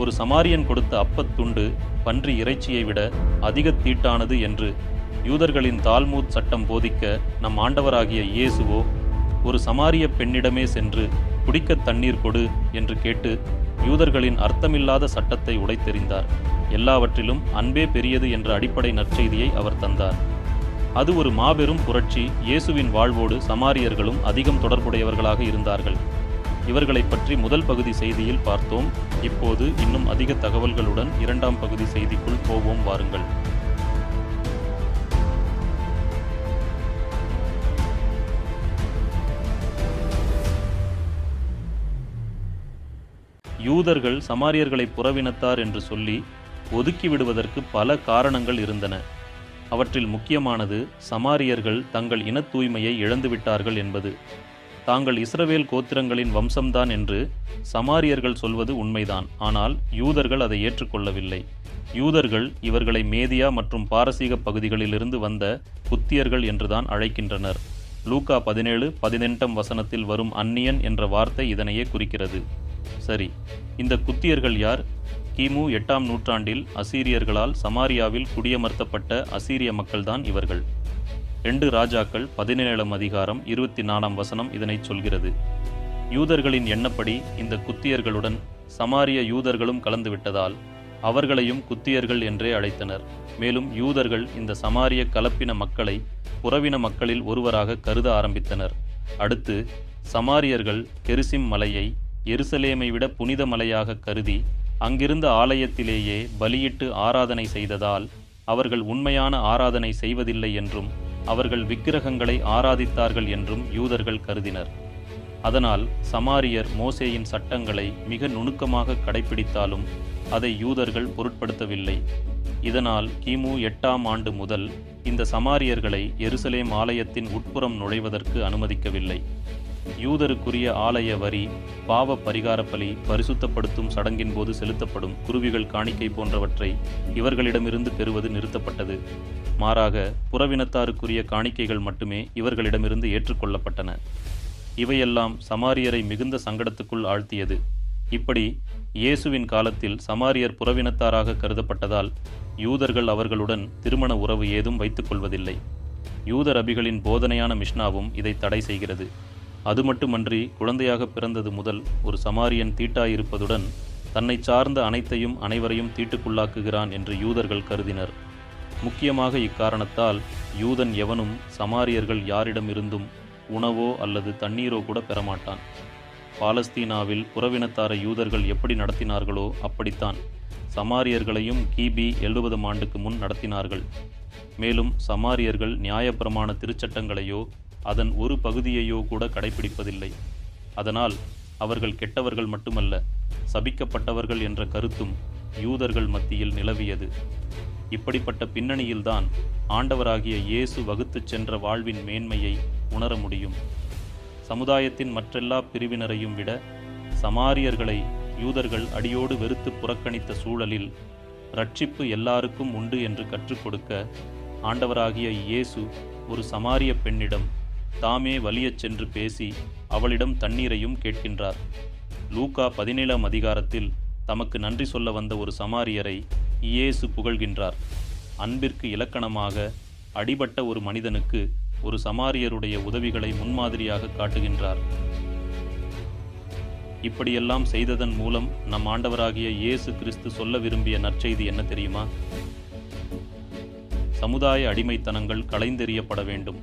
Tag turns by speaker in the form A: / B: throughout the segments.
A: ஒரு சமாரியன் கொடுத்த அப்பத்துண்டு பன்றி இறைச்சியை விட அதிக தீட்டானது என்று யூதர்களின் தால்மூத் சட்டம் போதிக்க நம் ஆண்டவராகிய இயேசுவோ ஒரு சமாரிய பெண்ணிடமே சென்று குடிக்கத் தண்ணீர் கொடு என்று கேட்டு யூதர்களின் அர்த்தமில்லாத சட்டத்தை உடைத்தெறிந்தார். எல்லாவற்றிலும் அன்பே பெரியது என்ற அடிப்படை நற்செய்தியை அவர் தந்தார். அது ஒரு மாபெரும் புரட்சி. இயேசுவின் வாழ்வோடு சமாரியர்களும் அதிகம் தொடர்புடையவர்களாக இருந்தார்கள். இவர்களை பற்றி முதல் பகுதி செய்தியில் பார்த்தோம். இப்போது இன்னும் அதிக தகவல்களுடன் இரண்டாம் பகுதி செய்திக்குள் போவோம் வாருங்கள். யூதர்கள் சமாரியர்களை புறவினத்தார் என்று சொல்லி ஒதுக்கி விடுவதற்கு பல காரணங்கள் இருந்தன. அவற்றில் முக்கியமானது சமாரியர்கள் தங்கள் இன தூய்மையை இழந்துவிட்டார்கள் என்பது. தாங்கள் இஸ்ரவேல் கோத்திரங்களின் வம்சம்தான் என்று சமாரியர்கள் சொல்வது உண்மைதான். ஆனால் யூதர்கள் அதை ஏற்றுக்கொள்ளவில்லை. யூதர்கள் இவர்களை மேதியா மற்றும் பாரசீக பகுதிகளிலிருந்து வந்த புத்தியர்கள் என்றுதான் அழைக்கின்றனர். லூக்கா 17:18 வரும் அந்நியன் என்ற வார்த்தை இதனையே குறிக்கிறது. சரி, இந்த குத்தியர்கள் யார்? கிமு 8ஆம் நூற்றாண்டில் அசீரியர்களால் சமாரியாவில் குடியமர்த்தப்பட்ட அசீரிய மக்கள்தான் இவர்கள். 2 ராஜாக்கள் 17ஆம் அதிகாரம் 24ஆம் வசனம் இதனை சொல்கிறது. யூதர்களின் எண்ணப்படி இந்த குத்தியர்களுடன் சமாரிய யூதர்களும் கலந்துவிட்டதால் அவர்களையும் குத்தியர்கள் என்றே அழைத்தனர். மேலும் யூதர்கள் இந்த சமாரிய கலப்பின மக்களை புறவின மக்களில் ஒருவராக கருத ஆரம்பித்தனர். அடுத்து சமாரியர்கள் கெரிசிம் மலையை எருசலேமை விட புனித மலையாக கருதி அங்கிருந்த ஆலயத்திலேயே பலியிட்டு ஆராதனை செய்ததால் அவர்கள் உண்மையான ஆராதனை செய்வதில்லை என்றும் அவர்கள் விக்கிரகங்களை ஆராதித்தார்கள் என்றும் யூதர்கள் கருதினர். அதனால் சமாரியர் மோசேயின் சட்டங்களை மிக நுணுக்கமாக கடைபிடித்தாலும் அதை யூதர்கள் பொருட்படுத்தவில்லை. இதனால் கிமு 8ஆம் ஆண்டு முதல் இந்த சமாரியர்களை எருசலேம் ஆலயத்தின் உட்புறம் நுழைவதற்கு அனுமதிக்கவில்லை. யூதருக்குரிய ஆலய வரி, பாவ பரிகார பலி, பரிசுத்தப்படுத்தும் சடங்கின் போது செலுத்தப்படும் குருவிகள் காணிக்கை போன்றவற்றை இவர்களிடமிருந்து பெறுவது நிறுத்தப்பட்டது. மாறாக புறவினத்தாருக்குரிய காணிக்கைகள் மட்டுமே இவர்களிடமிருந்து ஏற்றுக்கொள்ளப்பட்டன. இவையெல்லாம் சமாரியரை மிகுந்த சங்கடத்துக்குள் ஆழ்த்தியது. இப்படி இயேசுவின் காலத்தில் சமாரியர் புறவினத்தாராக கருதப்பட்டதால் யூதர்கள் அவர்களுடன் திருமண உறவு ஏதும் வைத்துக் கொள்வதில்லை. யூத ரபிகளின் போதனையான மிஷ்னாவும் இதை தடை செய்கிறது. அது மட்டுமன்றி குழந்தையாக பிறந்தது முதல் ஒரு சமாரியன் தீட்டாயிருப்பதுடன் தன்னை சார்ந்த அனைத்தையும் அனைவரையும் தீட்டுக்குள்ளாக்குகிறான் என்று யூதர்கள் கருதினர். முக்கியமாக இக்காரணத்தால் யூதன் எவனும் சமாரியர்கள் யாரிடமிருந்தும் உணவோ அல்லது தண்ணீரோ கூட பெறமாட்டான். பாலஸ்தீனாவில் புறவினத்தார யூதர்கள் எப்படி நடத்தினார்களோ அப்படித்தான் சமாரியர்களையும் கிபி 70ஆம் ஆண்டுக்கு முன் நடத்தினார்கள். மேலும் சமாரியர்கள் நியாயப்பிரமாண திருச்சட்டங்களையோ அதன் ஒரு பகுதியையோ கூட கடைபிடிப்பதில்லை. அதனால் அவர்கள் கெட்டவர்கள் மட்டுமல்ல, சபிக்கப்பட்டவர்கள் என்ற கருத்தும் யூதர்கள் மத்தியில் நிலவியது. இப்படிப்பட்ட பின்னணியில்தான் ஆண்டவராகிய இயேசு வகுத்துச் சென்ற வாழ்வின் மேன்மையை உணர முடியும். சமுதாயத்தின் மற்றெல்லா பிரிவினரையும் விட சமாரியர்களை யூதர்கள் அடியோடு வெறுத்து புறக்கணித்த சூழலில் ரட்சிப்பு எல்லாருக்கும் உண்டு என்று கற்றுக் கொடுக்க ஆண்டவராகிய இயேசு ஒரு சமாரிய பெண்ணிடம் தாமே வலியச் சென்று பேசி அவளிடம் தண்ணீரையும் கேட்கின்றார். லூக்கா 17ஆம் அதிகாரத்தில் தமக்கு நன்றி சொல்ல வந்த ஒரு சமாரியரை இயேசு புகழ்கின்றார். அன்பிற்கு இலக்கணமாக அடிபட்ட ஒரு மனிதனுக்கு ஒரு சமாரியருடைய உதவிகளை முன்மாதிரியாக காட்டுகின்றார். இப்படியெல்லாம் செய்ததன் மூலம் நம் ஆண்டவராகிய இயேசு கிறிஸ்து சொல்ல விரும்பிய நற்செய்தி என்ன தெரியுமா? சமுதாய அடிமைத்தனங்கள் களைந்தெறியப்பட வேண்டும்.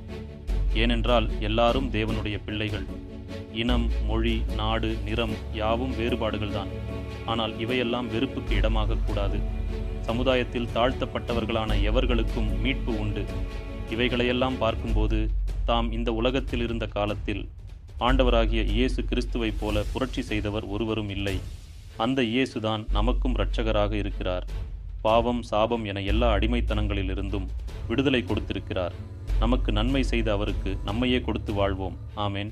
A: ஏனென்றால் எல்லாரும் தேவனுடைய பிள்ளைகள். இனம், மொழி, நாடு, நிறம் யாவும் வேறுபாடுகள்தான். ஆனால் இவையெல்லாம் வெறுப்புக்கு இடமாகக்கூடாது. சமுதாயத்தில் தாழ்த்தப்பட்டவர்களான எவர்களுக்கும் மீட்பு உண்டு. இவைகளையெல்லாம் பார்க்கும்போது தாம் இந்த உலகத்தில் இருந்த காலத்தில் ஆண்டவராகிய இயேசு கிறிஸ்துவைப் போல புரட்சி செய்தவர் ஒருவரும் இல்லை. அந்த இயேசுதான் நமக்கும் இரட்சகராக இருக்கிறார். பாவம், சாபம் என எல்லா அடிமைத்தனங்களிலிருந்தும் விடுதலை கொடுத்திருக்கிறார். நமக்கு நன்மை செய்த அவருக்கு நம்மையே கொடுத்து வாழ்வோம். ஆமேன்.